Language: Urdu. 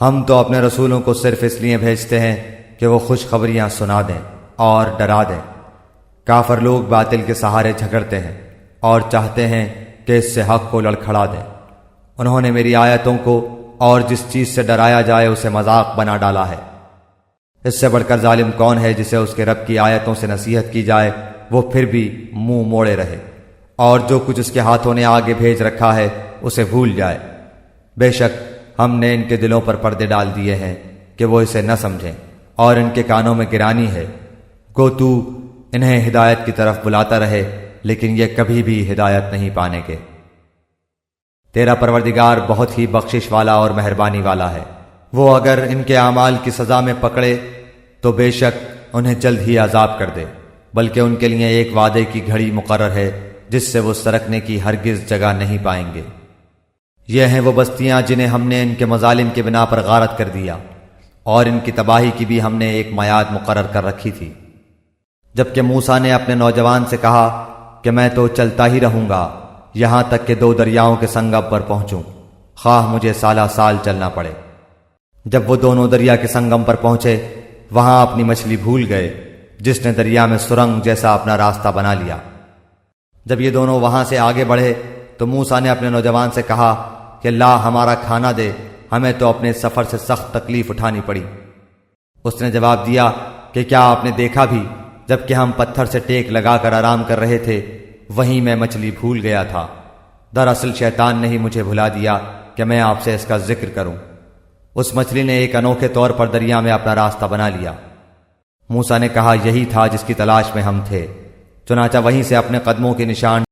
ہم تو اپنے رسولوں کو صرف اس لیے بھیجتے ہیں کہ وہ خوشخبریاں سنا دیں اور ڈرا دیں۔ کافر لوگ باطل کے سہارے جھگڑتے ہیں اور چاہتے ہیں کہ اس سے حق کو لڑکھڑا دیں۔ انہوں نے میری آیتوں کو اور جس چیز سے ڈرایا جائے اسے مذاق بنا ڈالا ہے۔ اس سے بڑھ کر ظالم کون ہے جسے اس کے رب کی آیتوں سے نصیحت کی جائے وہ پھر بھی منہ موڑے رہے، اور جو کچھ اس کے ہاتھوں نے آگے بھیج رکھا ہے اسے بھول جائے۔ بے شک ہم نے ان کے دلوں پر پردے ڈال دیے ہیں کہ وہ اسے نہ سمجھیں، اور ان کے کانوں میں گرانی ہے۔ گو تو انہیں ہدایت کی طرف بلاتا رہے، لیکن یہ کبھی بھی ہدایت نہیں پانے کے۔ تیرا پروردگار بہت ہی بخشش والا اور مہربانی والا ہے۔ وہ اگر ان کے اعمال کی سزا میں پکڑے تو بے شک انہیں جلد ہی عذاب کر دے، بلکہ ان کے لیے ایک وعدے کی گھڑی مقرر ہے جس سے وہ سرکنے کی ہرگز جگہ نہیں پائیں گے۔ یہ ہیں وہ بستیاں جنہیں ہم نے ان کے مظالم کے بنا پر غارت کر دیا، اور ان کی تباہی کی بھی ہم نے ایک میعاد مقرر کر رکھی تھی۔ جبکہ موسیٰ نے اپنے نوجوان سے کہا کہ میں تو چلتا ہی رہوں گا یہاں تک کہ 2 دریاؤں کے سنگم پر پہنچوں، خواہ مجھے سالہ سال چلنا پڑے۔ جب وہ دونوں دریا کے سنگم پر پہنچے وہاں اپنی مچھلی بھول گئے، جس نے دریا میں سرنگ جیسا اپنا راستہ بنا لیا۔ جب یہ دونوں وہاں سے آگے بڑھے تو موسیٰ نے اپنے نوجوان سے کہا کہ لا ہمارا کھانا دے، ہمیں تو اپنے سفر سے سخت تکلیف اٹھانی پڑی۔ اس نے جواب دیا کہ کیا آپ نے دیکھا بھی جبکہ ہم پتھر سے ٹیک لگا کر آرام کر رہے تھے وہیں میں مچھلی بھول گیا تھا۔ دراصل شیطان نے ہی مجھے بھلا دیا کہ میں آپ سے اس کا ذکر کروں۔ اس مچھلی نے ایک انوکھے طور پر دریا میں اپنا راستہ بنا لیا۔ موسیٰ نے کہا یہی تھا جس کی تلاش میں ہم تھے، چنانچہ وہیں سے اپنے قدموں کے نشان